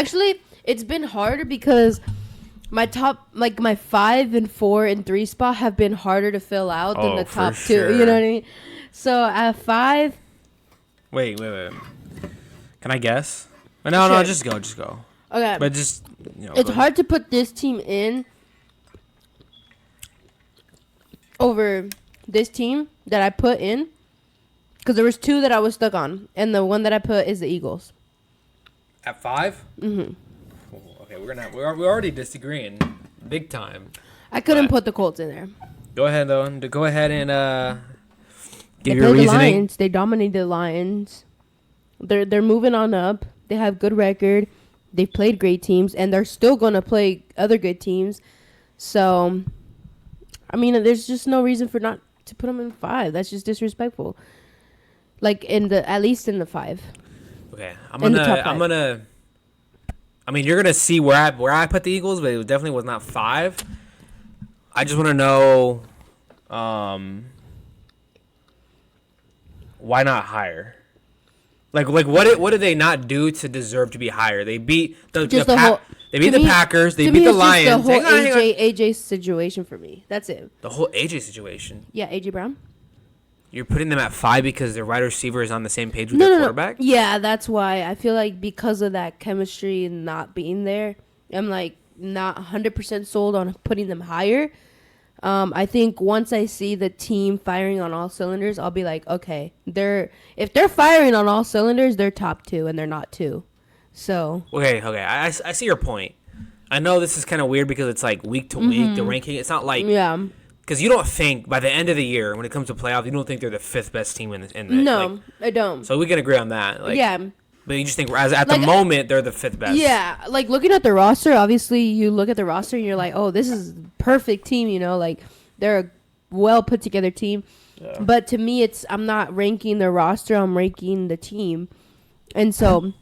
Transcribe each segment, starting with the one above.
Actually, it's been harder because my top, like my 5 and 4 and 3 spot have been harder to fill out than the top two. Sure. You know what I mean? So at 5. Wait. Can I guess? No, Sure. just go. Okay. But just, it's hard to put this team in over this team that I put in because there was 2 that I was stuck on, and the one that I put is the Eagles. At 5? Mm-hmm. Okay, we're already disagreeing big time. I couldn't put the Colts in there. Go ahead, though. Go ahead and give They your played the reasoning. Lions. They dominated the Lions. They're moving on up. They have good record. They've played great teams, and they're still going to play other good teams. So, I mean, there's just no reason for not to put them in 5. That's just disrespectful. Like at least in the 5. Okay, I mean, you're gonna see where I put the Eagles, but it definitely was not 5. I just want to know, why not higher? Like what did they not do to deserve to be higher? They beat the Packers. They beat the Lions. The whole AJ situation for me. That's it. The whole AJ situation. Yeah, AJ Brown. You're putting them at 5 because their wide receiver is on the same page with their quarterback? No. Yeah, that's why. I feel like because of that chemistry not being there, I'm like not 100% sold on putting them higher. I think once I see the team firing on all cylinders, I'll be like, okay, if they're firing on all cylinders, they're top 2 and they're not 2. So okay, I see your point. I know this is kind of weird because it's like week to week the ranking. It's not like because you don't think by the end of the year when it comes to playoffs, you don't think they're the 5th best team in the No, like, I don't. So we can agree on that. Like, yeah. But you just think at the moment they're the 5th best. Yeah, like looking at the roster, obviously you look at the roster and you're like, oh, this is a perfect team, like they're a well put together team. Yeah. But to me, I'm not ranking the roster, I'm ranking the team. And so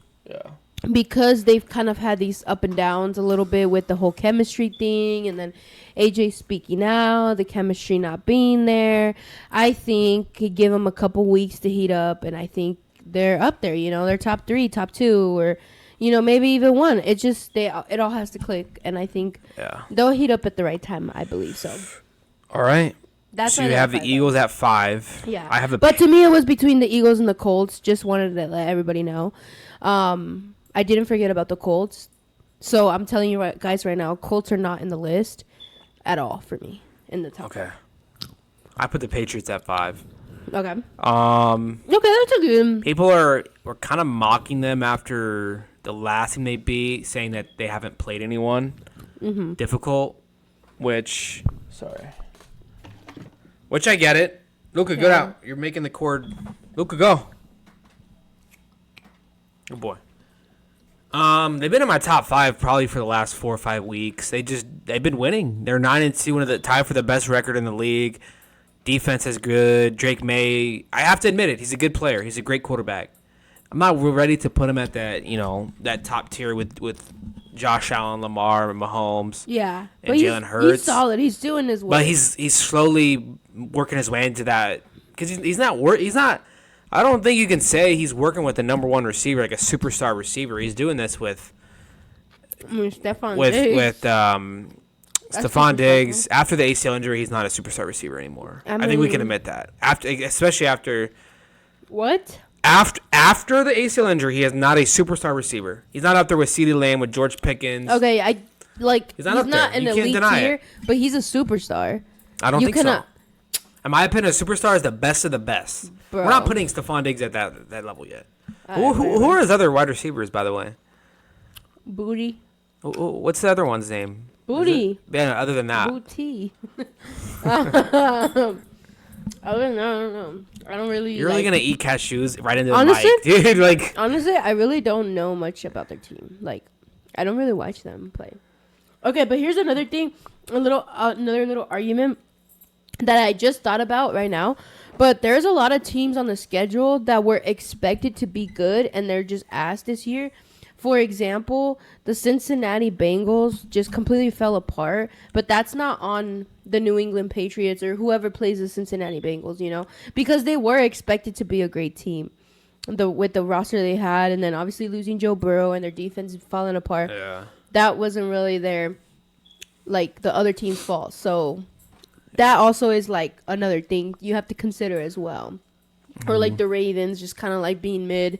because they've kind of had these up and downs a little bit with the whole chemistry thing and then AJ speaking out, the chemistry not being there, I think give them a couple weeks to heat up, and I think they're up there, they're top 3, top 2, or, maybe even 1. It just, it all has to click, and I think they'll heat up at the right time, I believe so. All right. That's so you have the Eagles at 5. Yeah. I have but to me, it was between the Eagles and the Colts. Just wanted to let everybody know. I didn't forget about the Colts. So I'm telling you guys right now, Colts are not in the list at all for me in the top. Okay. I put the Patriots at 5. Okay. Okay, that's a good. People were kind of mocking them after the last team they beat, saying that they haven't played anyone difficult, which I get it. Luka, good out. You're making the cord. Luka, go. Good boy. They've been in my top 5 probably for the last 4 or 5 weeks. They've been winning. They're 9-2, one of the tied for the best record in the league. Defense is good. Drake May, I have to admit it, he's a good player. He's a great quarterback. I'm not ready to put him at that, that top tier with Josh Allen, Lamar, Mahomes. Yeah, and Jalen Hurts. He's solid. He's doing his work. But he's slowly working his way into that because he's not. I don't think you can say he's working with the number 1 receiver, like a superstar receiver. He's doing this with Stephon Diggs. After the ACL injury, he's not a superstar receiver anymore. I think we can admit that. Especially after what? After the ACL injury, he is not a superstar receiver. He's not up there with CeeDee Lamb, with George Pickens. Okay, he's not in the elite tier, but he's a superstar. I don't think so. In my opinion, a superstar is the best of the best. Bro. We're not putting Stephon Diggs at that level yet. Who are his other wide receivers, by the way? Booty. What's the other one's name? Booty. Yeah, other than that. Booty. I don't know. I don't really. You're really gonna eat cashews right into the mic, dude. Like, honestly, I really don't know much about their team. Like, I don't really watch them play. Okay, but here's another thing, another little argument that I just thought about right now. But there's a lot of teams on the schedule that were expected to be good, and they're just ass this year. For example, the Cincinnati Bengals just completely fell apart, but that's not on the New England Patriots or whoever plays the Cincinnati Bengals, because they were expected to be a great team. with the roster they had, and then obviously losing Joe Burrow and their defense falling apart. Yeah. That wasn't really their like the other team's fault. So that also is like another thing you have to consider as well. Or like the Ravens just kind of like being mid.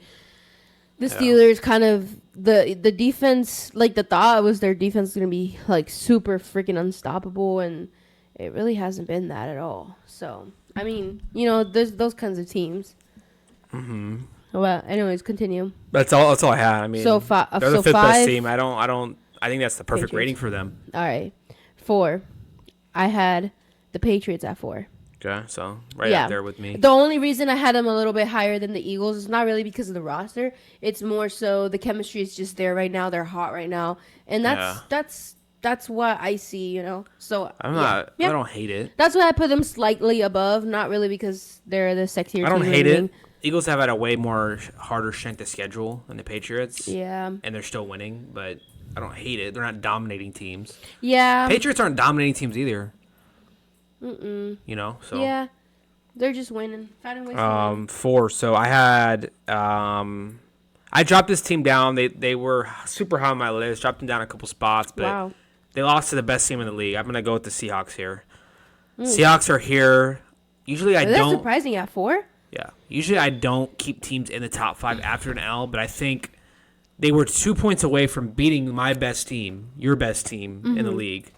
The Steelers kind of the defense, like the thought was their defense was gonna be like super freaking unstoppable, and it really hasn't been that at all. So I mean, there's those kinds of teams. Well, anyways, continue. That's all I had. I mean, So they're the fifth best team. I think that's the perfect Patriots. rating for them. All right, 4. I had the Patriots at 4. Okay, so right up there with me. The only reason I had them a little bit higher than the Eagles is not really because of the roster. It's more so the chemistry is just there right now. They're hot right now, and that's what I see. So I don't hate it. That's why I put them slightly above. Not really because they're the sexier. I don't team hate it. Eagles have had a way more harder strength of schedule than the Patriots. Yeah, and they're still winning, but I don't hate it. They're not dominating teams. Yeah, Patriots aren't dominating teams either. So yeah, they're just winning. Finding ways to win. 4. So I had I dropped this team down. They were super high on my list. Dropped them down a couple spots, but they lost to the best team in the league. I'm gonna go with the Seahawks here. Seahawks are here. Usually I don't. That's surprising at 4. Yeah, usually I don't keep teams in the top 5 after an L, but I think they were 2 points away from beating my best team, your best team in the league.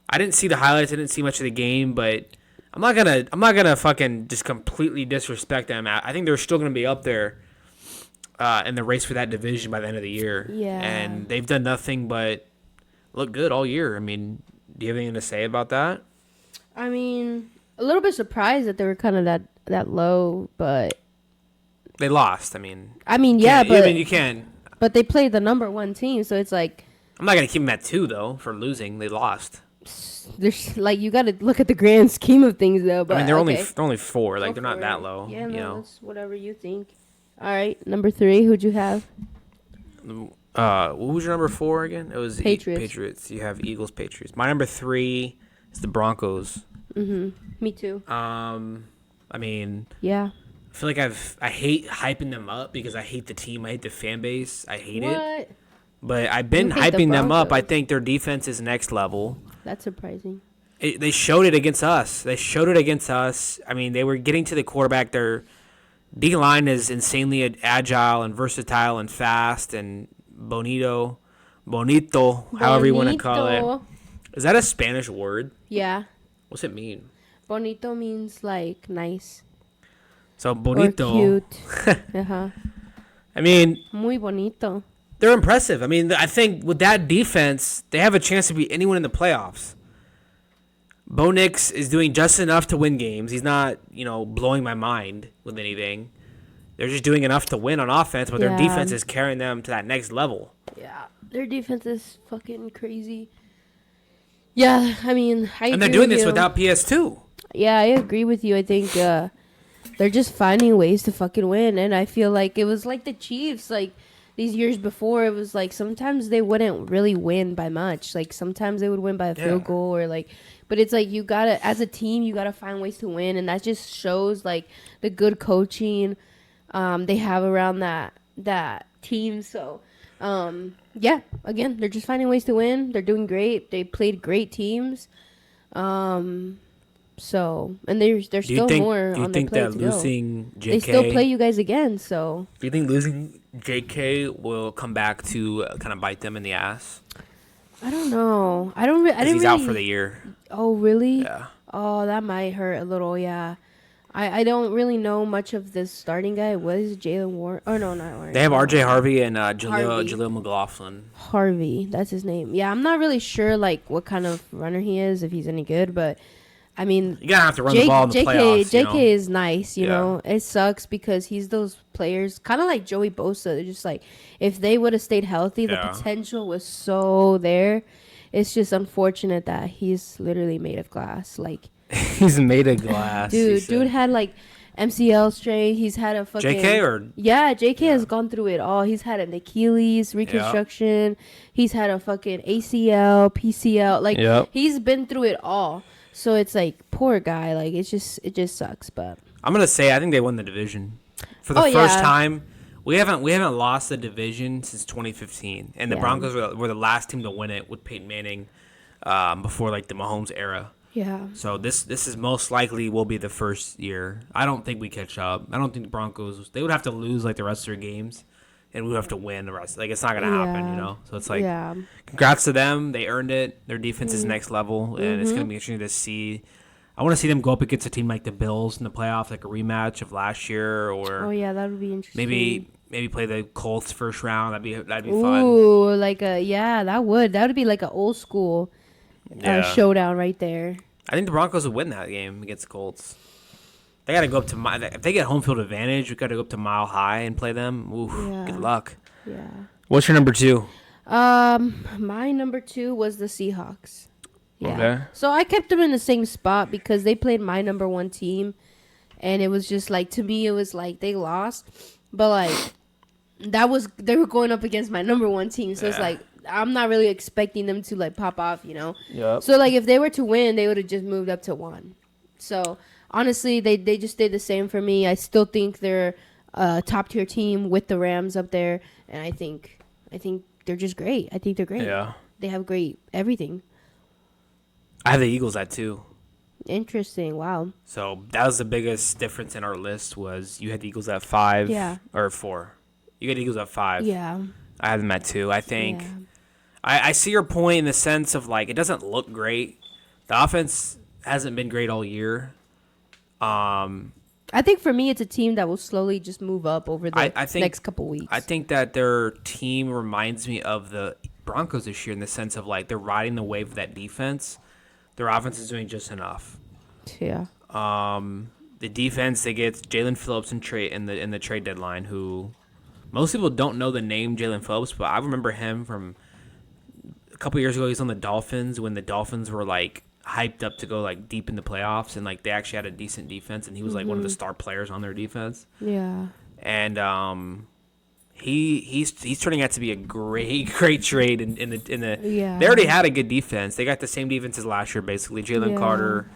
I didn't see the highlights. I didn't see much of the game, but I'm not gonna fucking just completely disrespect them. I think they're still gonna be up there in the race for that division by the end of the year. Yeah. And they've done nothing but look good all year. I mean, do you have anything to say about that? I mean, a little bit surprised that they were kind of that low, but they lost. I mean, yeah, but you can. But they played the number 1 team, so it's like I'm not gonna keep them at 2 though for losing. They lost. There's like you got to look at the grand scheme of things though. But I mean, they're only 4. Like they're not that low. Yeah, no, that's whatever you think. All right, number 3. Who'd you have? What was your number 4 again? It was Patriots. Patriots. You have Eagles, Patriots. My number 3 is the Broncos. Me too. I mean, yeah. I feel like I hate hyping them up because I hate the team. I hate the fan base. I hate it. But I've been hyping them up. I think their defense is next level. That's surprising. They showed it against us. I mean, they were getting to the quarterback. Their D-line is insanely agile and versatile and fast and bonito, however you want to call it. Is that a Spanish word? Yeah. What's it mean? Bonito means like nice. So bonito. Or cute. I mean, muy bonito. They're impressive. I mean, I think with that defense, they have a chance to beat anyone in the playoffs. Bo Nix is doing just enough to win games. He's not, blowing my mind with anything. They're just doing enough to win on offense, but their defense is carrying them to that next level. Yeah, their defense is fucking crazy. Yeah, I mean, and they're doing this without PS2. Yeah, I agree with you. I think they're just finding ways to fucking win, and I feel like it was like the Chiefs, like these years before. It was like sometimes they wouldn't really win by much. Like sometimes they would win by a field goal or like. But it's like you gotta, as a team, you gotta find ways to win, and that just shows like the good coaching they have around that team. So, yeah, again, they're just finding ways to win. They're doing great. They played great teams. So, and there's still more on their plate to go. Do you think that losing JK... They still play you guys again, so... Do you think losing JK will come back to kind of bite them in the ass? I don't know. I didn't really... out for the year. Oh, really? Yeah. Oh, that might hurt a little, yeah. I don't really know much of this starting guy. What is Jalen Warren? Oh, no, not Warren. They have R.J. Harvey and Jaleel McLaughlin. Harvey, that's his name. Yeah, I'm not really sure, like, what kind of runner he is, if he's any good, but... I mean, you're going to have to run the ball in the playoffs. JK is nice, you know. It sucks because he's those players, kind of like Joey Bosa. They're just like, if they would have stayed healthy, the potential was so there. It's just unfortunate that he's literally made of glass. Like he's made of glass. Dude had like MCL strain. He's had a fucking JK has gone through it all. He's had an Achilles reconstruction. He's had a fucking ACL, PCL. Like he's been through it all. So it's like, poor guy. Like it just sucks. But I'm gonna say I think they won the division. For the Oh, first yeah. time, we haven't lost the division since 2015, and the Yeah. Broncos were the last team to win it with Peyton Manning before like the Mahomes era. Yeah. So this is most likely will be the first year. I don't think we catch up. I don't think the Broncos, they would have to lose like the rest of their games, and we would have to win the rest. Like it's not gonna happen, you Yeah. know. So it's like, Yeah. congrats to them. They earned it. Their defense is next level, and it's gonna be interesting to see. I want to see them go up against a team like the Bills in the playoffs, like a rematch of last year, or Oh yeah, that would be interesting. maybe play the Colts first round. That'd be fun. Ooh, like that would be like an old school Yeah, showdown right there. I think the Broncos would win that game against the Colts. They got to go up to if they get home field advantage, we got to go up to Mile High and play them. Oof, Yeah. good luck. Yeah. What's your number 2? My number 2 was the Seahawks. Yeah. Okay. So I kept them in the same spot because they played my number 1 team, and it was just like, to me it was like they lost, but like they were going up against my number 1 team, so it's like I'm not really expecting them to like pop off, you know. Yep. So like if they were to win, they would have just moved up to 1. So honestly, they just stayed the same for me. I still think they're a top tier team with the Rams up there, and I think they're just great. I think they're great. Yeah. They have great everything. I have the Eagles at 2. Interesting. Wow. So that was the biggest difference in our list. Was you had the Eagles at 5, Yeah. or 4? You had the Eagles at 5. Yeah. I had them at 2. I think Yeah. I see your point in the sense of like it doesn't look great. The offense hasn't been great all year. I think for me, it's a team that will slowly just move up over the I think, next couple weeks. I think that their team reminds me of the Broncos this year in the sense of like they're riding the wave of that defense. Their offense is doing just enough. Yeah. The defense, they get Jalen Phillips in the trade deadline, who most people don't know the name Jalen Phillips, but I remember him from a couple years ago. He's on the Dolphins when the Dolphins were like hyped up to go like deep in the playoffs, and like they actually had a decent defense, and he was like one of the star players on their defense. Yeah. And he's turning out to be a great trade in the Yeah. They already had a good defense. They got the same defense as last year basically. Jalen Yeah. Carter,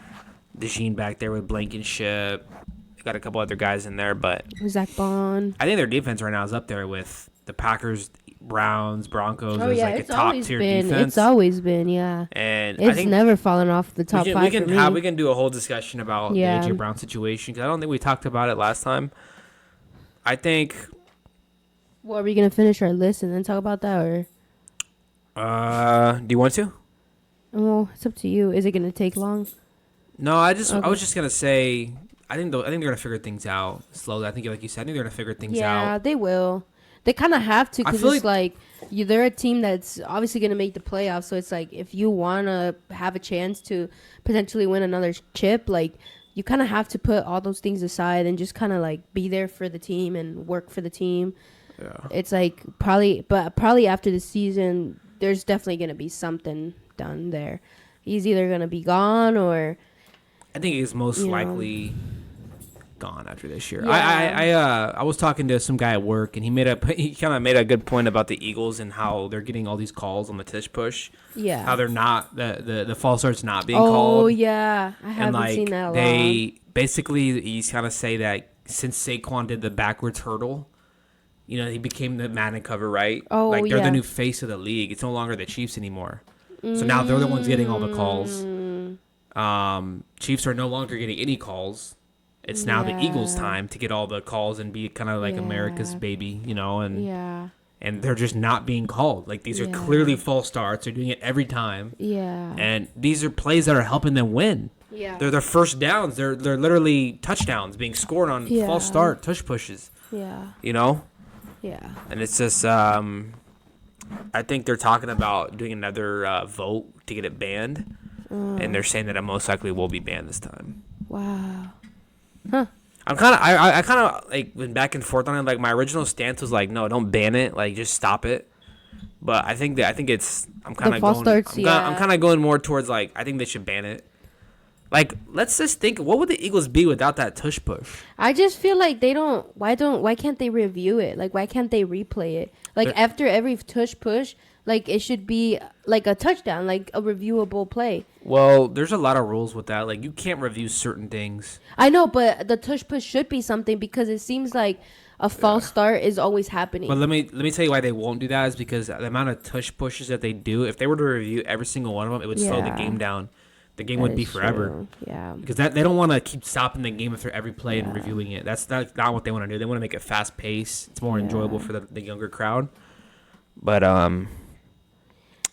DeJean back there with Blankenship. They got a couple other guys in there, but Zach Bond. I think their defense right now is up there with the Packers, Browns, Broncos Oh as yeah, like a it's top always tier been. defense. It's always been. Yeah. And I It's think never fallen off the top 5 for me. we can do a whole discussion about Yeah. the AJ Brown situation because I don't think we talked about it last time. I think. Well, are we gonna finish our list and then talk about that, or? Do you want to? Well, it's up to you. Is it gonna take long? No, I was Okay. just gonna say. I think they're gonna figure things out slowly. I think, like you said, I think they're gonna figure things Yeah, out. they will. They kind of have to I because feel it's like they're a team that's obviously going to make the playoffs. So it's like if you want to have a chance to potentially win another chip, like you kind of have to put all those things aside and just kind of like be there for the team and work for the team. Yeah. It's like probably after the season, there's definitely going to be something done there. He's either going to be gone or I think he's most you know. likely gone after this year. Yeah. I was talking to some guy at work, and he kind of made a good point about the Eagles and how they're getting all these calls on the tush push. Yeah. How they're not the false starts not being Oh called. yeah, I And haven't like seen that a lot. they basically he's kind of say that since Saquon did the backwards hurdle, you know, he became the Madden cover, right? Oh, like they're yeah. the new face of the league. It's no longer the Chiefs anymore. So now they're the ones getting all the calls. Chiefs are no longer getting any calls. It's now the Eagles' Yeah. time to get all the calls and be kind of like Yeah. America's baby, you know, and Yeah. and they're just not being called. Like these are Yeah. clearly false starts. They're doing it every time, Yeah. and these are plays that are helping them win. Yeah. They're their first downs. They're literally touchdowns being scored on Yeah. false start tush pushes. Yeah. You know, Yeah. and it's just I think they're talking about doing another vote to get it banned, and they're saying that it most likely will be banned this time. Wow. I'm kind of I kind of like went back and forth on it. Like my original stance was like, no, don't ban it. Like just stop it. But I think it's I'm kind of false going. starts, I'm yeah. kind of going more towards like I think they should ban it. Like let's just think, what would the Eagles be without that tush push? I just feel like why can't they review it? Like why can't they replay it? Like after every tush push, Like, it should be like a touchdown, like a reviewable play. Well, there's a lot of rules with that. Like, you can't review certain things. I know, but the tush push should be something because it seems like a false start is always happening. But let me tell you why they won't do that is because the amount of tush pushes that they do, if they were to review every single one of them, it would slow the game down. The game would be forever. True. Yeah. Because they don't want to keep stopping the game after every play and reviewing it. That's not what they want to do. They want to make it fast paced. It's more enjoyable for the younger crowd. But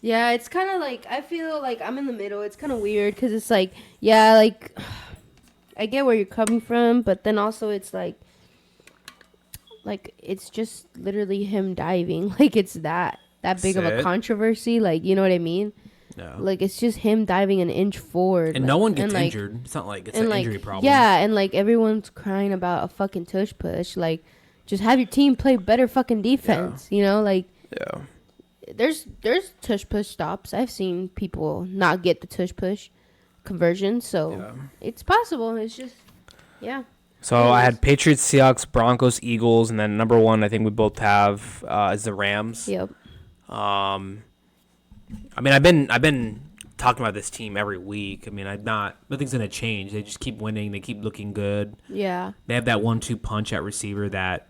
yeah, it's kind of like I feel like I'm in the middle. It's kind of weird because it's like, yeah, like I get where you're coming from, but then also it's like it's just literally him diving. Like it's that big of a controversy. Like, you know what I mean? No. Like it's just him diving an inch forward, and like, no one gets injured. It's not like it's an injury problem. Yeah, and like everyone's crying about a fucking tush push. Like, just have your team play better fucking defense. You know, like there's tush push stops. I've seen people not get the tush push conversion, so it's possible. It's just So I had Patriots, Seahawks, Broncos, Eagles, and then number one I think we both have is the Rams. Yep. I mean, I've been talking about this team every week. I mean, nothing's gonna change. They just keep winning. They keep looking good. Yeah. They have that 1-2 punch at receiver that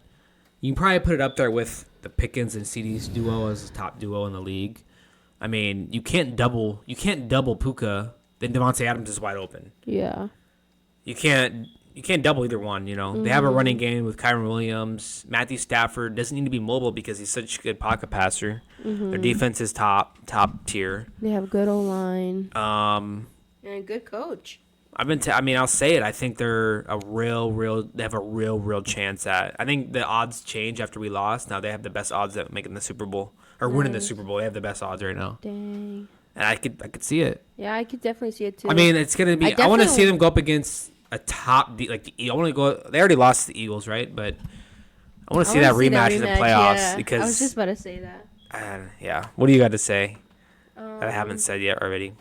you can probably put it up there with the Pickens and CD's duo as the top duo in the league. I mean, you can't double Puka. Then Devontae Adams is wide open. Yeah. You can't double either one. You know, They have a running game with Kyron Williams. Matthew Stafford doesn't need to be mobile because he's such a good pocket passer. Their defense is top tier. They have a good O-line. And a good coach. I'll say it. I think they're they have a real chance at. I think the odds change after we lost. Now they have the best odds at making the Super Bowl or winning the Super Bowl. They have the best odds right now. Dang. And I could see it. Yeah, I could definitely see it too. I mean, it's gonna be. I want to see them go up against a top I want to go. They already lost to the Eagles, right? But I want to see that rematch in the playoffs because I was just about to say that. Yeah. What do you got to say that I haven't said yet already?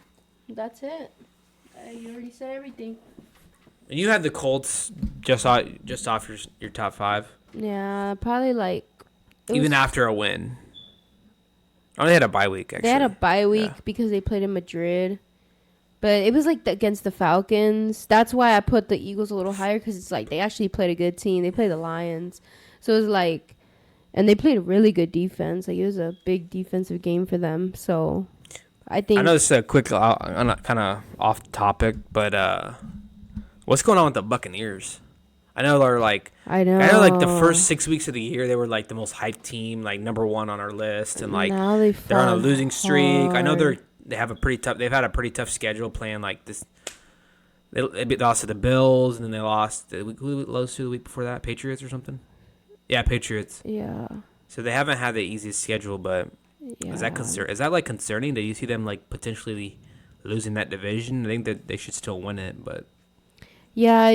That's it. You already said everything. And you had the Colts just off your top five. Yeah, probably like. Even after a win. Oh, they had a bye week, actually. They had a bye week because they played in Madrid. But it was like against the Falcons. That's why I put the Eagles a little higher because it's like they actually played a good team. They played the Lions. So it was like, and they played a really good defense. Like it was a big defensive game for them. So I think. I know this is a quick, I'm not kind of off topic, but what's going on with the Buccaneers? I know they're like. I know like the first 6 weeks of the year they were like the most hyped team, like number one on our list, and like they're on a losing streak. I know they have a pretty tough. They've had a pretty tough schedule playing like this. They lost to the Bills, and then they lost. Who lost to the week before that? Patriots or something? Yeah, Patriots. Yeah. So they haven't had the easiest schedule, but is that like concerning that you see them like potentially losing that division? I think that they should still win it, but. Yeah,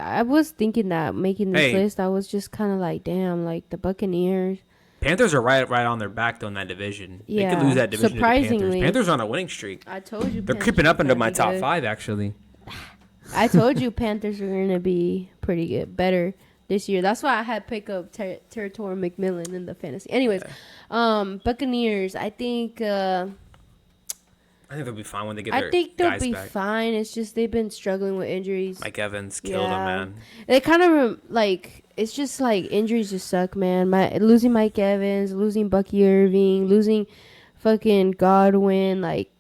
I was thinking that making this list, I was just kind of like, damn, like the Buccaneers. Panthers are right on their back though in that division. Yeah, they could lose that division surprisingly. to the Panthers. Panthers are on a winning streak. I told you they're creeping up into my top five actually. I told you Panthers were gonna be pretty good, better this year. That's why I had pick up Territory McMillan in the fantasy. Anyways, Buccaneers. I think they'll be fine when they get their guys back. I think they'll be fine. It's just they've been struggling with injuries. Mike Evans killed them, man. They kind of like it's just like injuries just suck, man. Losing Mike Evans, losing Bucky Irving, losing fucking Godwin, like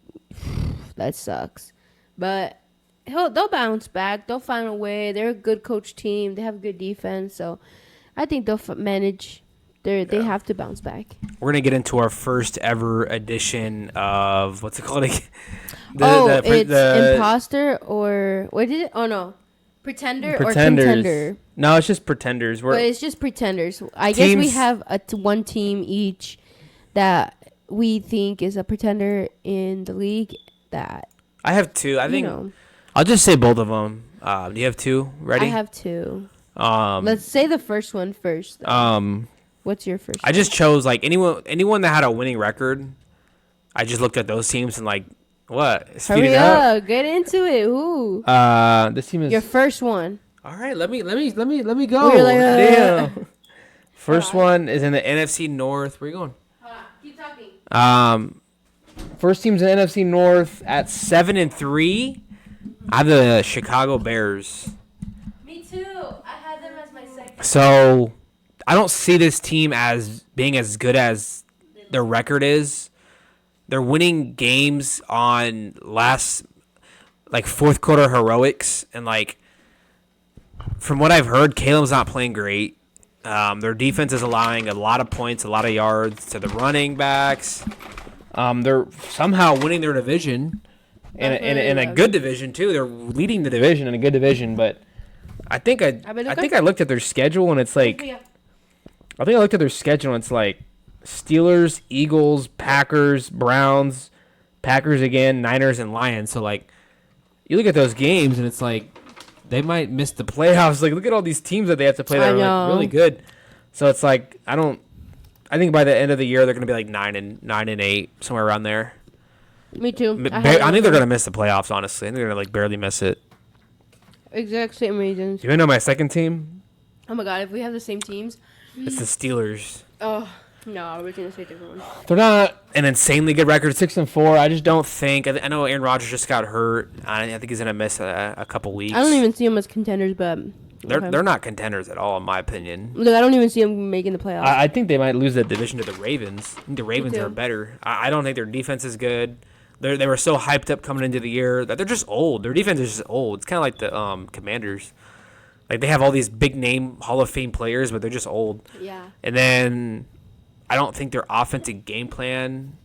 that sucks. But they'll bounce back. They'll find a way. They're a good coach team. They have a good defense, so I think they'll manage. They have to bounce back. We're going to get into our first ever edition of, what's it called again? It's Imposter or, what is it? Oh, no. Pretender or Contender. No, it's just Pretenders. But it's just Pretenders. I guess we have one team each that we think is a pretender in the league that. I have two. I think I'll just say both of them. Do you have two ready? I have two. Let's say the first one first. Though. What's your first? I just chose like anyone that had a winning record. I just looked at those teams and like, what? Hurry up, get into it. Who? This team is your first one. All right, let me go. Like, damn. First one is in the NFC North. Where are you going? Keep talking. First team's in NFC North at 7-3. I have the Chicago Bears. Me too. I had them as my second. So I don't see this team as being as good as their record is. They're winning games on fourth quarter heroics, and from what I've heard, Caleb's not playing great. Their defense is allowing a lot of points, a lot of yards to the running backs. They're somehow winning their division, in a good division too. They're leading the division in a good division, but I think I looked at their schedule and it's like Steelers, Eagles, Packers, Browns, Packers again, Niners, and Lions. So you look at those games and it's like they might miss the playoffs. Look at all these teams that they have to play that are really good. So it's I think by the end of the year they're going to be 9-8, somewhere around there. Me too. I think they're going to miss the playoffs, honestly. I think they're going to barely miss it. Exact same reasons. You want to know my second team? Oh my god, if we have the same teams. It's the Steelers. Oh, no, we're going to say different ones. They're not an insanely good record, 6-4. I just don't think. I know Aaron Rodgers just got hurt. I think he's going to miss a couple weeks. I don't even see them as contenders, but they're not contenders at all, in my opinion. Look, I don't even see them making the playoffs. I think they might lose that division to the Ravens. I think the Ravens are better. I don't think their defense is good. They were so hyped up coming into the year that they're just old. Their defense is just old. It's kind of like the Commanders. They have all these big name Hall of Fame players, but they're just old. Yeah. And then I don't think their offensive game plan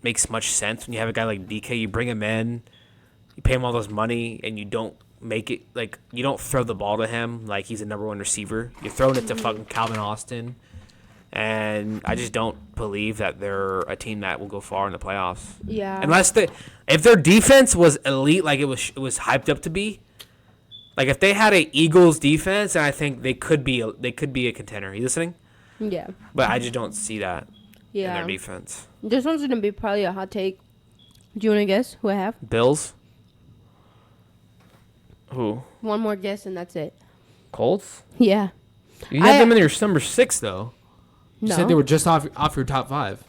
makes much sense when you have a guy like DK. You bring him in, you pay him all this money, and you don't make it you don't throw the ball to him like he's a number one receiver. You're throwing it to fucking Calvin Austin. And I just don't believe that they're a team that will go far in the playoffs. Yeah. Unless if their defense was elite, like it was hyped up to be, if they had a Eagles defense, and I think they could be a contender. Are you listening? Yeah. But I just don't see that in Yeah. their defense. This one's gonna be probably a hot take. Do you want to guess who I have? Bills. Who? One more guess and that's it. Colts. Yeah. You had them in your number 6 though. You No. said they were just off your top 5.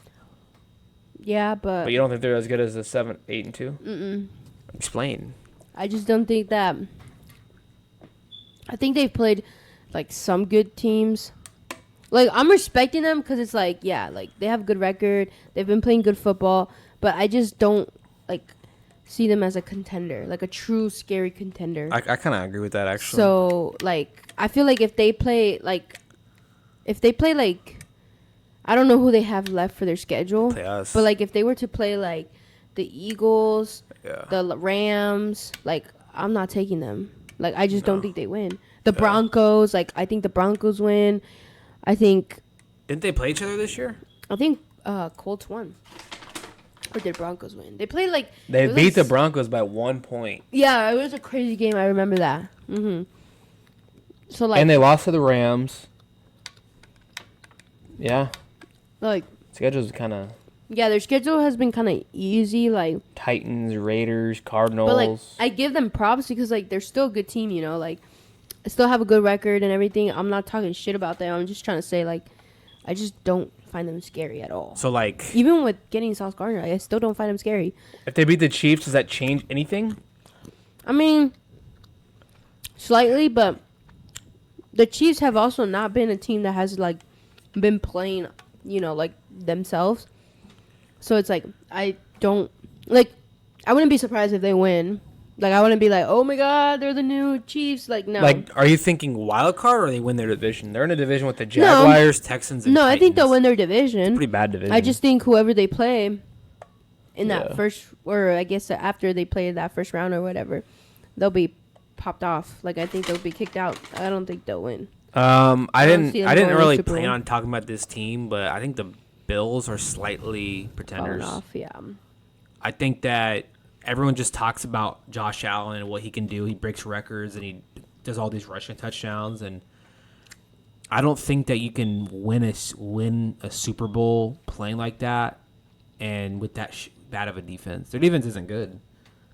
Yeah, but But you don't think they're as good as the 7, 8, and 2? Mm-mm. Explain. I just don't think that. I think they've played some good teams. I'm respecting them because it's they have a good record. They've been playing good football, but I just don't see them as a contender, a true scary contender. I kind of agree with that actually. So I feel if they play I don't know who they have left for their schedule. Play us. But if they were to play the Eagles, Yeah. the Rams, I'm not taking them. I just don't think they win. The Broncos, I think the Broncos win. I think Didn't they play each other this year? Colts won. Or did Broncos win? They played They beat the Broncos by 1 point. Yeah, it was a crazy game. I remember that. Mhm. So and they lost to the Rams. Yeah. Schedule's kind of yeah, their schedule has been kind of easy. Titans, Raiders, Cardinals. But I give them props because they're still a good team. You know, still have a good record and everything. I'm not talking shit about them. I'm just trying to say I just don't find them scary at all. So even with getting Sauce Gardner, I still don't find them scary. If they beat the Chiefs, does that change anything? I mean, slightly, but the Chiefs have also not been a team that has been playing, themselves. So it's I don't I wouldn't be surprised if they win. I wouldn't be oh my god, they're the new Chiefs. No. Are you thinking wild card or they win their division? They're in a division with the Jaguars, Texans, and No, Titans. I think they'll win their division. It's a pretty bad division. I just think whoever they play in that first, or I guess after they play that first round or whatever, they'll be popped off. I think they'll be kicked out. I don't think they'll win. I didn't really Super plan Bowl. on talking about this team, but I think the Bills are slightly pretenders. Falling off, yeah. I think that everyone just talks about Josh Allen and what he can do. He breaks records and he does all these rushing touchdowns, and I don't think that you can win a Super Bowl playing like that and with that bad of a defense. Their defense isn't good.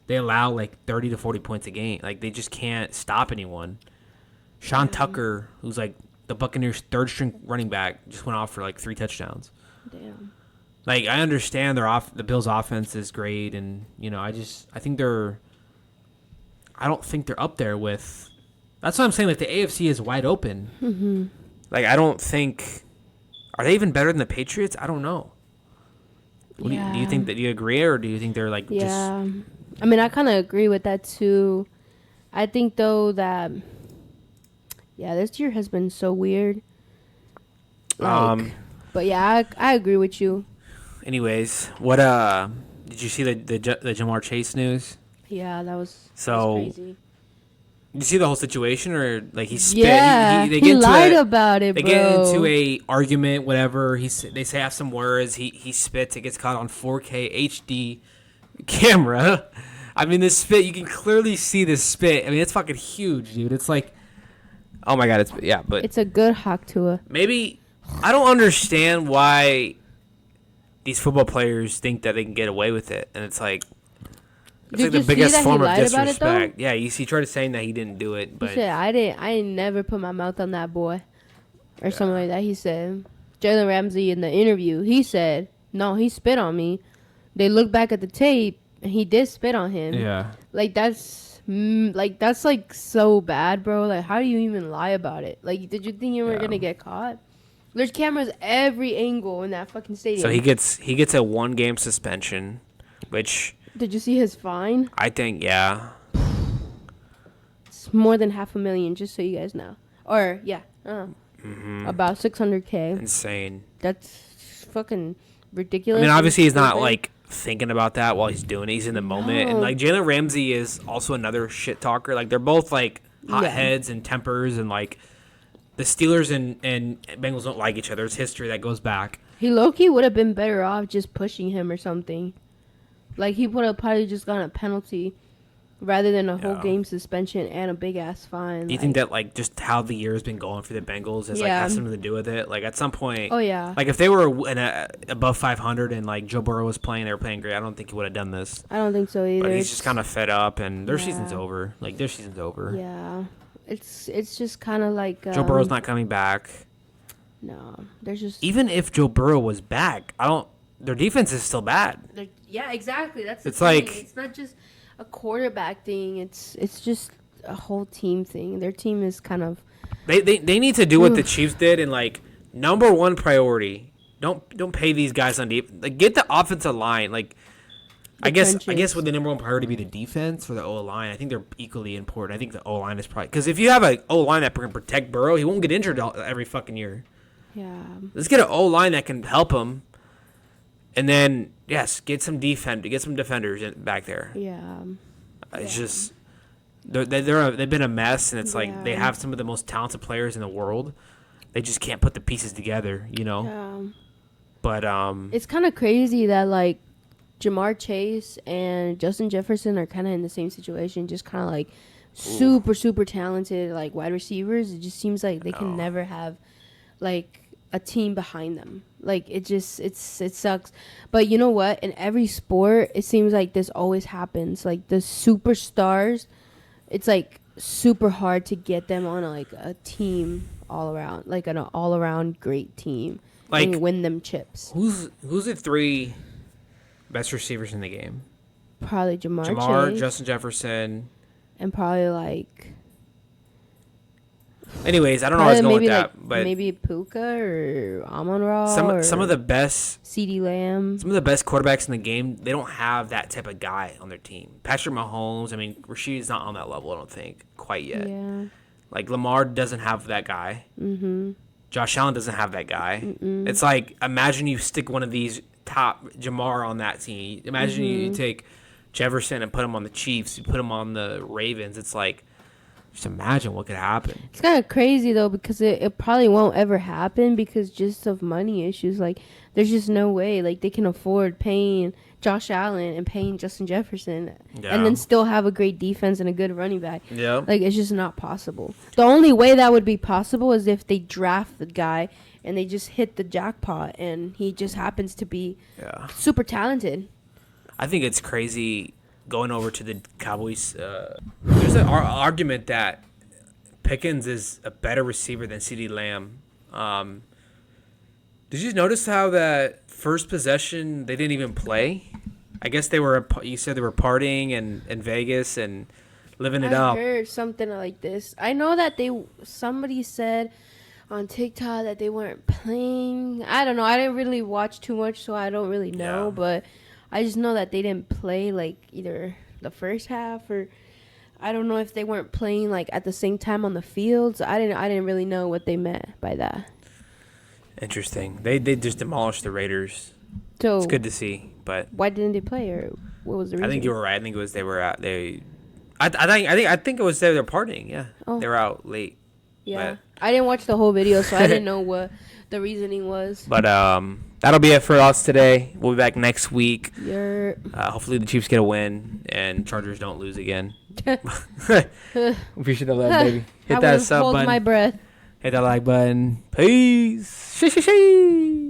They allow 30 to 40 points a game. They just can't stop anyone. Sean Tucker, who's the Buccaneers' third string running back, just went off for 3 touchdowns. Damn. Like, I understand the Bills' offense is great, and I think I don't think they're up there with. That's what I'm saying. Like, the AFC is wide open. Mm-hmm. Like, I don't think. Are they even better than the Patriots? I don't know. Do you think that you agree, or do you think they're like just? I mean, I kind of agree with that too. I think though that this year has been so weird. Like, but yeah, I agree with you. Anyways, what did you see the Jamar Chase news? Yeah, that was crazy. Did you see the whole situation, or like he spit? Yeah, he lied about it, bro. They get into a argument, whatever. They say have some words. He spits. It gets caught on 4K HD camera. I mean, this spit, you can clearly see this spit. I mean, it's fucking huge, dude. It's like, oh my god, but it's a good Haktua. Maybe I don't understand why these football players think that they can get away with it, and it's like the biggest form of disrespect. Yeah, he tried saying that he didn't do it, but he said, I never put my mouth on that boy, or something like that. He said, Jalen Ramsey in the interview, he said, no, he spit on me. They look back at the tape, and he did spit on him. Yeah, like that's like so bad, bro. Like, how do you even lie about it? Like, did you think you were gonna get caught? There's cameras every angle in that fucking stadium. So he gets a 1-game suspension, which. Did you see his fine? I think, yeah. It's more than $500,000, just so you guys know. Or about $600K. Insane. That's fucking ridiculous. I mean, obviously he's not like thinking about that while he's doing it. He's in the moment, and like Jalen Ramsey is also another shit talker. Like they're both like hotheads and tempers, and like. The Steelers and Bengals don't like each other. There's history that goes back. He low-key would have been better off just pushing him or something. Like, he would have probably just gotten a penalty rather than a whole game suspension and a big-ass fine. Do you think that, like, just how the year has been going for the Bengals has something to do with it? Like, at some point... Oh, yeah. Like, if they were above 500 and, like, Joe Burrow was playing, they were playing great, I don't think he would have done this. I don't think so either. But he's just kind of fed up, and their season's over. Like, their season's over. Yeah. It's just kind of like... Joe Burrow's not coming back. No. There's just... Even if Joe Burrow was back, their defense is still bad. Yeah, exactly. That's the it's thing. Like... It's not just a quarterback thing. It's just a whole team thing. Their team is kind of... They need to do what the Chiefs did, and, like, number one priority, don't pay these guys on defense. Like, get the offensive line. Like... I guess would the number one priority be the defense or the O-line? I think they're equally important. I think the O-line is probably... Because if you have an O-line that can protect Burrow, he won't get injured every fucking year. Yeah. Let's get an O-line that can help him. And then, yes, get some defenders back there. Yeah. It's just... They've been a mess, and it's like they have some of the most talented players in the world. They just can't put the pieces together, Yeah. But... It's kind of crazy that, like, Jamarr Chase and Justin Jefferson are kind of in the same situation, just kind of like super talented like wide receivers. It just seems like they can never have like a team behind them. Like it sucks. But you know what? In every sport, it seems like this always happens. Like the superstars, it's like super hard to get them on a team all around, like an all around great team, like and win them chips. Who's the three best receivers in the game? Probably Jamarr Chase, Justin Jefferson, and probably like. Anyways, I don't know how I was going with that, but maybe Puka or Amon-Ra some of the best CeeDee Lamb. Some of the best quarterbacks in the game, they don't have that type of guy on their team. Patrick Mahomes, I mean, Rashid's not on that level, I don't think, quite yet. Yeah. Like Lamar doesn't have that guy. Mm-hmm. Josh Allen doesn't have that guy. Mm-mm. It's like imagine you stick one of these top Jamarr on that team. Imagine you take Jefferson and put him on the Chiefs. You put him on the Ravens. It's like, just imagine what could happen. It's kind of crazy though because it probably won't ever happen because just of money issues. Like there's just no way like they can afford paying Josh Allen and paying Justin Jefferson and then still have a great defense and a good running back. Yeah, like it's just not possible. The only way that would be possible is if they draft the guy and they just hit the jackpot and he just happens to be super talented. I think it's crazy going over to the Cowboys. There's an argument that Pickens is a better receiver than CeeDee Lamb. Did you notice how that first possession they didn't even play? I guess they were. You said they were partying in Vegas and living it up. I heard something like this. I know that somebody said on TikTok that they weren't playing. I don't know. I didn't really watch too much, so I don't really know. Yeah. But I just know that they didn't play like either the first half or I don't know if they weren't playing like at the same time on the field. So I didn't really know what they meant by that. Interesting. They just demolished the Raiders. So It's good to see, but why didn't they play or what was the reason? I think you were right. I think it was they were out. I think it was they were partying. Yeah, Oh. they were out late. Yeah, I didn't watch the whole video, so I didn't know what the reasoning was. But that'll be it for us today. We'll be back next week. Hopefully the Chiefs get a win and Chargers don't lose again. Appreciate the love, baby. Hit that sub button. Hold my breath. Hit that like button. Peace. Shee.